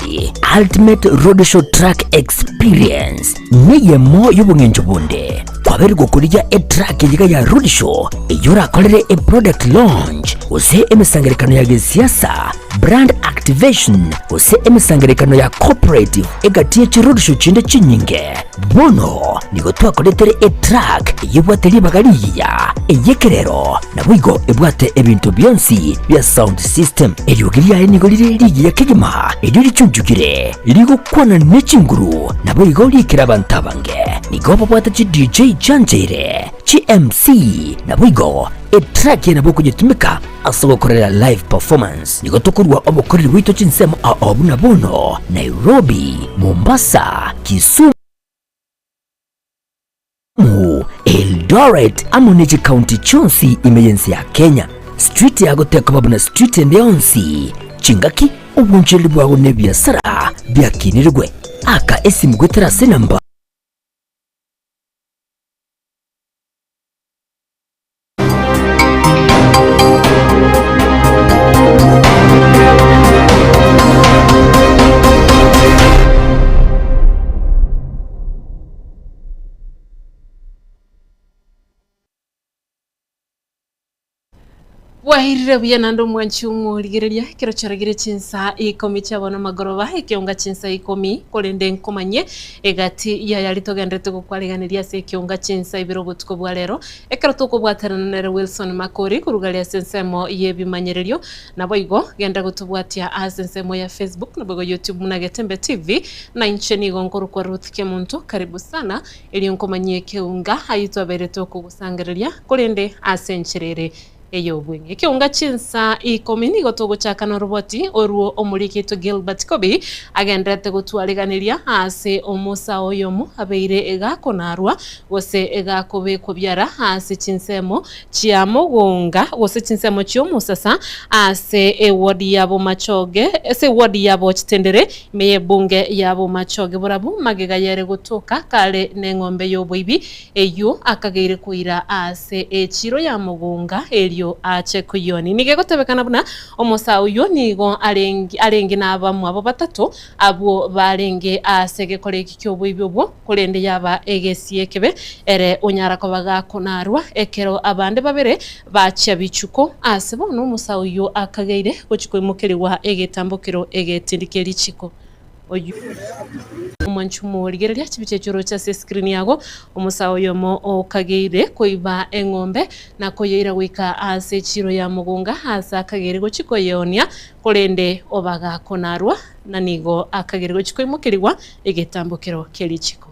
Chelsea Ultimate Roadshow Track Experience niye mo y'ubungenjo bunde kwaberi gukurya track yiga ya roadshow iyura kolere product launch use emisangerekano ya gisiasa brand activation use emisangerekano ya cooperative egatiye chi roadshow chinde chinyinge bono nigo twakoletere track yibwateli bagaliya eyekerero nabwigo ebwate ebintu byonsi bya sound system eriyogiriya nigo liri ya kegema eriri chunjukire irigo kwana nechinguru nabwigo likira bantabange nigo babwata chi DJ Janjere chi MC nabwigo track yana boko jitumika asobokorera live performance nigo tokurwa obokorera wito chinsemo abuna bono Nairobi, Mombasa, Kisumu, Eldoret amoneji county chonsi emergency ya Kenya street ya goteka babuna street endeyonsi chingaki ubunjeli bwawe nebyasara byakinirwe aka esimu gwetera senamba wahirira buya nando mwanchumu ligereria kiro charagire chinsa ikomi chabona magoroba ikionga chinsa ikomi kolende nkomanye egati ya yalitogendete kukwaliganiria se ikionga chinsa ibirobutuko bwa lero ekero toko bwateranere Wilson Makori kurugalia sensemo yebimanyererio nabo igo genda gutubwatia asensemo ya Facebook nabo YouTube munagetembe TV na incheni gonkoro kwa Ruth Kemuntu karibu sana ili nkomanye keunga hayitwa bereto kugusangereria kolende asencherere eyo bwenge kiunga chinsa ikomini gotogo chakana roboti oruo omurikito Gilbert Kobi agendete gutwaliganiria ase omusa oyomu abeire egakonarwa gose egakobe kobyara ase chinsemo chiamogonga gose chinsemo chiomusasa ase ewodi yabo machoge ese wodi yabo chitendere meye bunge yabo machoge burabu magega yere gutoka kale nengombe yoboibi eyo akageire kuira ase echiro ya mugonga elio ache kuyoni nige gotebekana buna omusa uyo nigo arengi nabamwe abo batatu abo barenge asege koleki kyobwibyo bwo kulende yaba egesiekebe ere onyara ko bagakonarwa ekero abande babere bacha bichuko asebo no musa uyo akageire gochikoimukeriwa egetambukiro egetindikeri chiko oyu mwanchumu ligereria chibichechoro cha screen yago omusawo yomo okageire koiba engombe na koyeira wika ase chiro ya mugunga asa akageire gochiko yeonia kolende obaga konarwa na nigo akageire gochiko imukiriwa egetambukiro kelichiko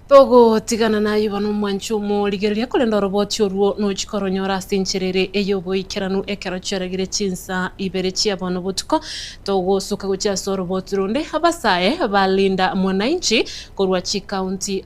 Togo tigana na yibano mwanchumu ligereria kolenda roboti oruo no chikoronyora sincherere eyobo ikeranu ekero cheregire chinsa iberechi abono butuko togo suka gocha soroboti ronde abasaye balinda mwananchi korwa chi county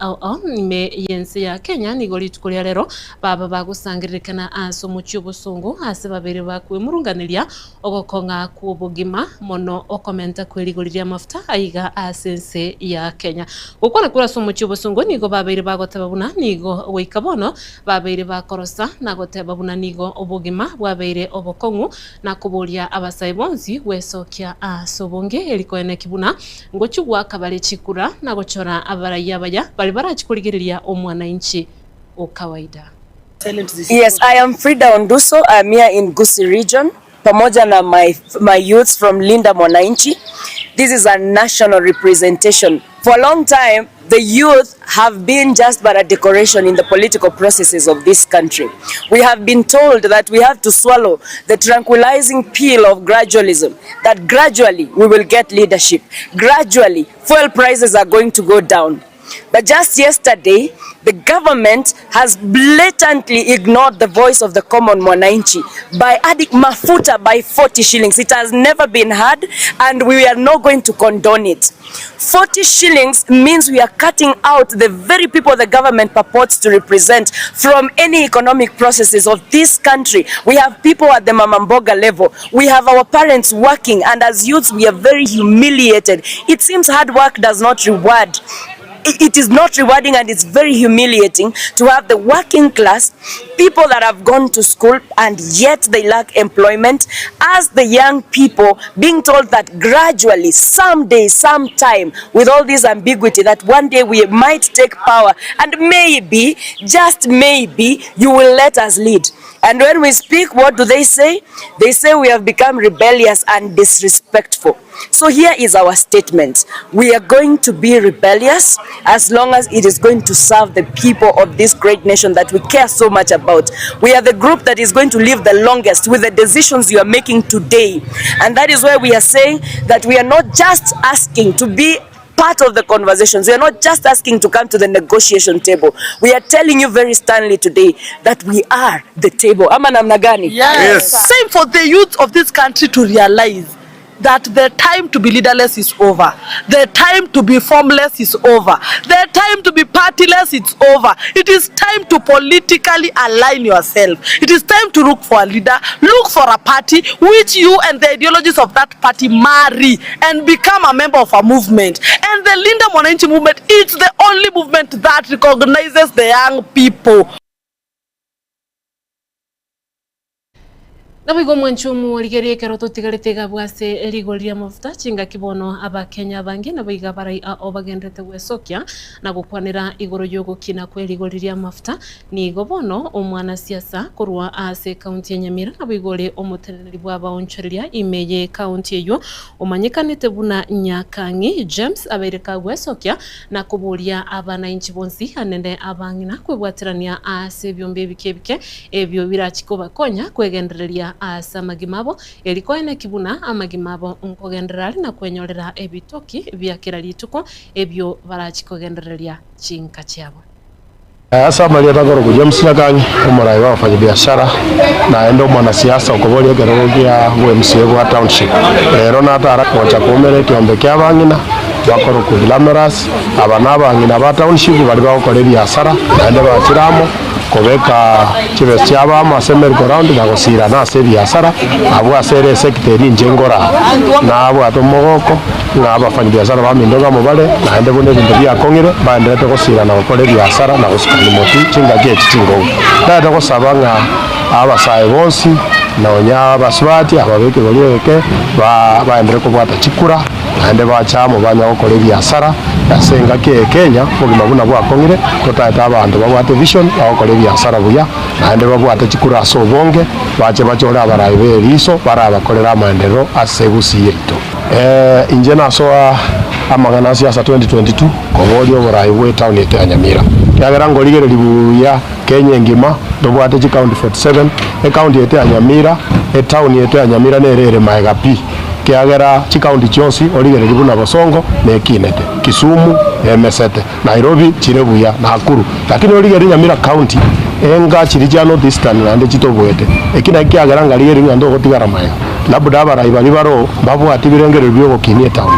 ime yense ya Kenya nigoli tukolia lero baba bagusangirikana aso muchi obusongo ase babere bakwe murunganiria ogokonga kubugima mono okomenta kweligoliria mafuta aiga asense ya Kenya ukona kura so muchi obusongo nigo babeire bagoteba buna nigo weikabono babeire bakorosa na goteba buna nigo obugima bwabeire obokongu na kubulia abasaibonzi wesokia asobonge elikoene kibuna ngochugwa kabale chikura na gochora abaraya baya bali barachikuligiriria omwananchi okawaida. Yes, I am Frida Onduso. I'm here in Gusii region pamoja na my youths from Linda Mwananchi. This is a national representation. For a long time, the youth have been just but a decoration in the political processes of this country. We have been told that we have to swallow the tranquilizing pill of gradualism, that gradually we will get leadership. Gradually, fuel prices are going to go down. But just yesterday, the government has blatantly ignored the voice of the common mwananchi by adding mafuta by 40 shillings. It has never been heard, and we are not going to condone it. 40 shillings means we are cutting out the very people the government purports to represent from any economic processes of this country. We have people at the Mamamboga level. We have our parents working, and as youths we are very humiliated. It seems hard work does not reward. It is not rewarding, and it's very humiliating to have the working class, people that have gone to school and yet they lack employment, as the young people being told that gradually, someday, sometime, with all this ambiguity, that one day we might take power and maybe, just maybe, you will let us lead. And when we speak, what do they say? They say we have become rebellious and disrespectful. So here is our statement. We are going to be rebellious as long as it is going to serve the people of this great nation that we care so much about. We are the group that is going to live the longest with the decisions you are making today. And that is why we are saying that we are not just asking to be part of the conversations. We are not just asking to come to the negotiation table. We are telling you very sternly today that we are the table. Ama namna gani? Yes. Same for the youth of this country to realize that the time to be leaderless is over. The time to be formless is over. The time to be partyless is over. It is time to politically align yourself. It is time to look for a leader, look for a party which you and the ideologies of that party marry and become a member of a movement. And the Linda Mwananchi movement is the only movement that recognizes the young people. Nabigo mwanchumu ligerie keroto tigaritega bwase ligoria mafuta chinga kibono aba Kenya bangi nabiga barai obagendete gwesokia na gukwanira igoro yogo kina kweli goriria mafuta ni gobono omwana siasa kurwa ase county ya Nyamira nabigore omuteneri bwaba onchiriria imeye county eyo omanyikanite buna Nyakangi James abereka gwesokia na kuburia abana inchi bonsi anende abangina kwebwatirania ase byombe bikebike ebyo birachikoba konya kwegendereria asa magimabo elikoe na kibuna amagimabo nkogenderali na kwenyorera ebitoki byakira lituko ebyo barachikogendereria chinka cyabo. Asa Maria Tagoro James Nyakangi umurai wa wafanya biashara na endo mwanasiasa ukobori gerogia MCA wa township rero natara kwacha komere kiombe kyabangina bakoro ku glamorous abana bangina ba township bali bakore biashara ande bakiramo kobeka kibesi cyabama semer ground bagosira na se biashara abo asere sector njengora na abo atomogoko na abafanya biashara bamindoga mubale na ande bone bintu byakongere bandete gosira na bakore biashara na ni moti chinga je chingo dada ko sabanga abasaye bonsi na onya baswati ababeke boliyeke baendere ko bwata chikura ande bachamo banya okore biashara yasenga ke Kenya bugima buna bwakongire kotata abantu babwate vision okore biashara buya ande babwate chikura so bonge bache bachora abarayi beriso barabakorera amandero asebusiyito inje nasoa amagana siasa 2022 koboli oburayi bwe town ya Nyamira yagera ngorigere libuya Kenya ngima dobwate chi county 47 county ya Nyamira town ya Nyamira nerere maegapi kiagera chi county chonsi origere libuna Bosongo ne Kinete Kisumu Mesete Nairobi Chirebuya na Nakuru lakini origere Nyamira county enga chirijano distant nande chitobwete ekina kiagera ngarigere ngando gotigara maya labuda abarayi bali baro babu atibirengere byo kinie town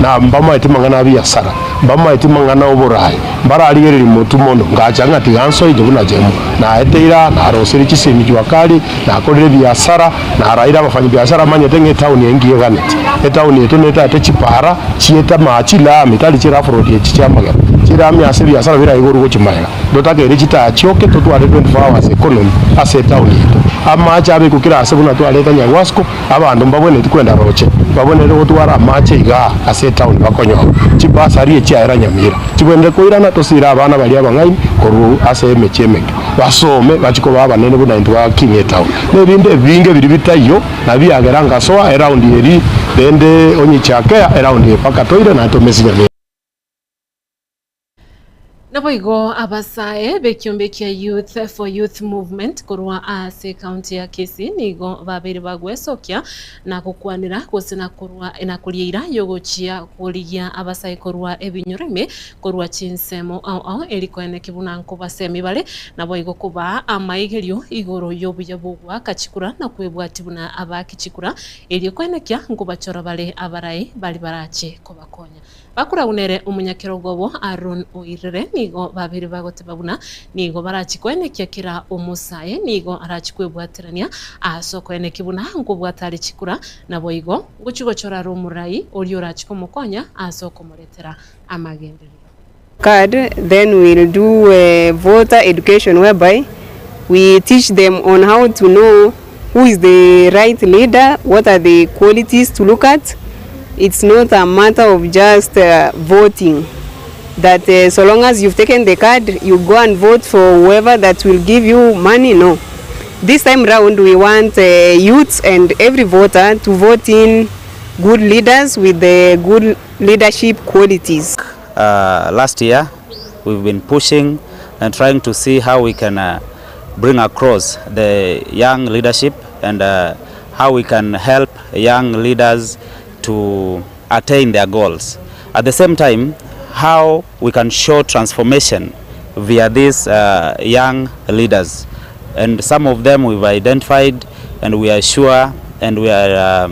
na mbama itimangana biashara mbama itimangana oburayi bararigere mutumono ngachanga tiganso ijubuna jemu na eteira na rosiri chisimi jwakali na korere biashara na raira bafanya biashara manyete town yengiye ganeti town yetu neta techipara chieta machila mitali chira frodi chichamaga chira myase biashara bira iguru gochimaya dotake richita choke totware 24 hours economy ase town yetu amacha abe kukira ase buna twaleta nyagwasko abantu mbabone tikwenda roche babone ro twara amache iga ase town bakonyo chibasari chiara Nyamira chibwende koirana tosira abana bali abangai koru ase mecheme basome bachiko baba nene buna ndwa kinye town nebinde binge biri bitayo na byagera ngasoa around eri dende onyi chake around paka toire na to mesinya. Naboigo abasae bekiombe kia Youth for Youth Movement kurwa ase county ya Kisii nigo babiri bagwesokia na gukwanira gusina kurwa enakuliira yogochia kuligia abasae kurwa ebinyurime kurwa chinsemo au erikoene kibuna nkuba semibale naboigo kuba amaigerio igoro yobuyabugwa kachikura na kwebwatibuna abakichikura erikoenekia nkuba chora bale abarai bali barache kubakonya bakura unere umunyakirogobo Aaron Oirere nigo babiri bagotebabuna nigo barachikwenekia kira umusaye nigo arachikwebwatirania asokone kibuna nkubwatari chikura naboigo guchigochora rumurai oliora chikomukonya asokomoretera amagenderero card. Then we'll do voter education whereby we teach them on how to know who is the right leader, what are the qualities to look at. It's not a matter of just voting, that so long as you've taken the card, you go and vote for whoever that will give you money. No. This time round, we want youths and every voter to vote in good leaders with the good leadership qualities. Last year, we've been pushing and trying to see how we can bring across the young leadership and how we can help young leaders to attain their goals. At the same time, how we can show transformation via these young leaders. And some of them we've identified, and we are sure and we are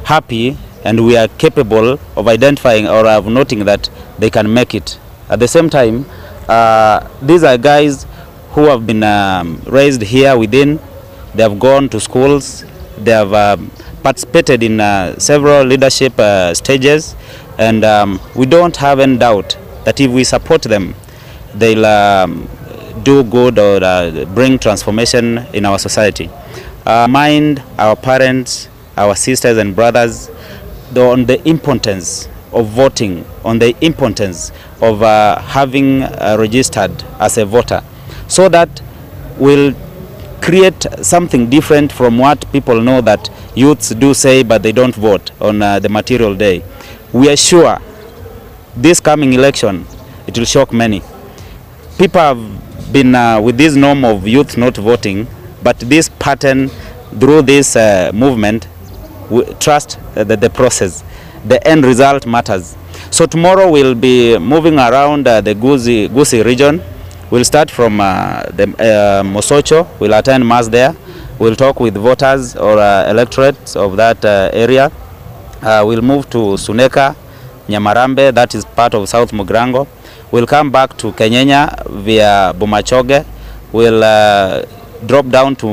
happy and we are capable of identifying or of noting that they can make it. At the same time, these are guys who have been raised here within. They have gone to schools, they have participated in several leadership stages, and we don't have any doubt that if we support them, they'll do good or bring transformation in our society. Mind our parents, our sisters and brothers on the importance of voting, on the importance of having registered as a voter, so that we'll create something different from what people know that youths do say but they don't vote on the material day. We are sure this coming election, it will shock many. People have been with this norm of youth not voting, but this pattern through this movement, we trust the process. The end result matters. So tomorrow we'll be moving around the Gusii region. We'll start from the Mosocho. We'll attend mass there. We'll talk with voters or electorates of that area. We'll move to Suneka, Nyamarambe, that is part of South Mugrango. We'll come back to Kenyenya via Bomachoge. We'll drop down to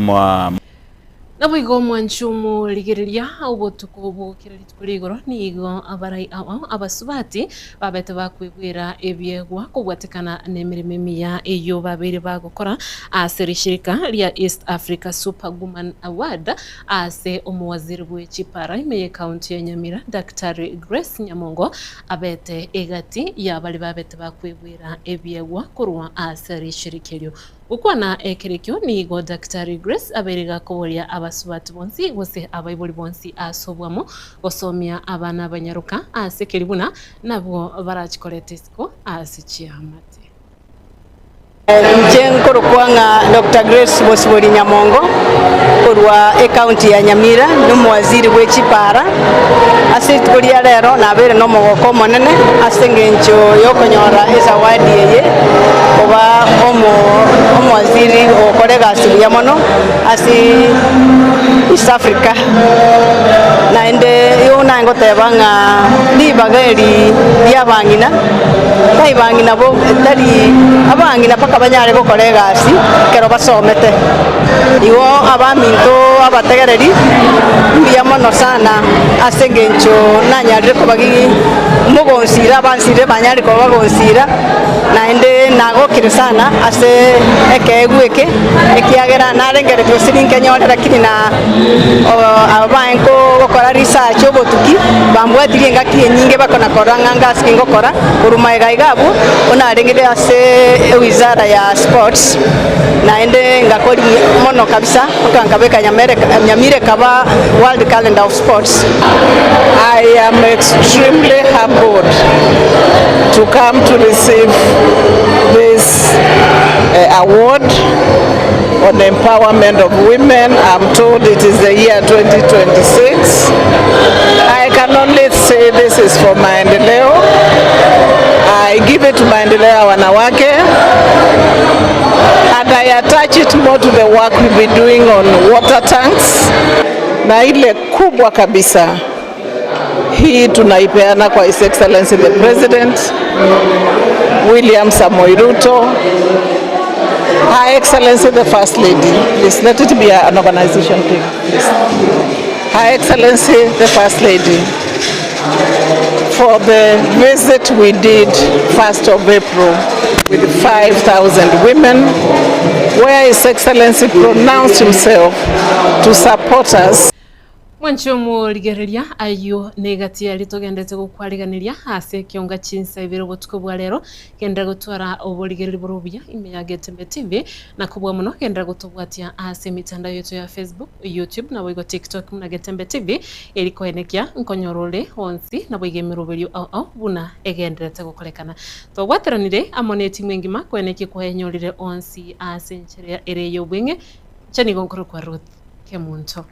naboigo mwanchumu ligiriria ubotuko kiritukurigoro nigo abarai abasubati babete bakwigwira ebyegwa kugwatikana nemirime miya eyo babiri bagokora aseri shirika ria East Africa Superwoman Award ase omuwaziri w'ekipara imeye county ya Nyamira Dr. Grace Nyamongo abete egati yabali babete bakwigwira ebyegwa kurwa aseri shirikiryo ukwana ekerekyo nigo Dr. Grace aberiga kobolia abasubati bonsi bose abayibuli bonsi asobwamo osomya abana abanyaruka asekeribuna nabwo barachikoletesiko asichiamate Nchenkoro kwanga Dr. Grace Bosibori Nyamongo kurwa county ya Nyamira n'umuwaziri w'ekipara ase tukolia lero nabere no mogoko monene asengencho yokonyora esa wadi yeye oba omwaziri okorega asibuya mono asi East Africa naende yona ngotebanga libageri lyabangina taibangina bo tali abangina paka banyare gokorega asi kero basomete iwo abaminto abategereri mbiya mono sana asengencho nanyarire kubagi mugonsira abansire banyare ko bagonsira naende nagokire sana ase ekegweke ekiagera narengere twesirinke nyorera kirina abaenko gokora research obotuki bambwetirie ngaki nyinge bakona koranga ngasi ngokora uruma igaigabu onarengere ase wizara ya sports naende ngakori mono kabisa okangabeka Nyamire kaba world calendar of sports. I am extremely humbled to come to receive this award on empowerment of women. I'm told it is the year 2026. I can only say this is for maendeleo. I give it to maendeleo ya wanawake, and I attach it more to the work we've been doing on water tanks. Na ile kubwa kabisa hii tunaipeana kwa His Excellency the President William Samoei Ruto, Her Excellency the First Lady. Please let it be an organization thing, please. Her Excellency the First Lady, for the visit we did 1st of April with 5,000 women, where His Excellency pronounced himself to support us. Mwancho murigereria ayo negatia ritogendete gukwariganiria ase kionga chinsa ibiro botuko bwa rero kenda gutwara oburigereri burubya ime ya Getembe TV na kubwa muno kenda gutubwatia ase mitandao yetu ya Facebook, YouTube na boigo TikTok na Getembe TV eriko enekia nkonyorole onsi na boige miruberio au buna egenderete gukorekana to bwatiranire amoneti mwengima kweneki kwenyorire onsi ase ncheria ere yobwenge chani gonkoro kwa Ruth Kemunto.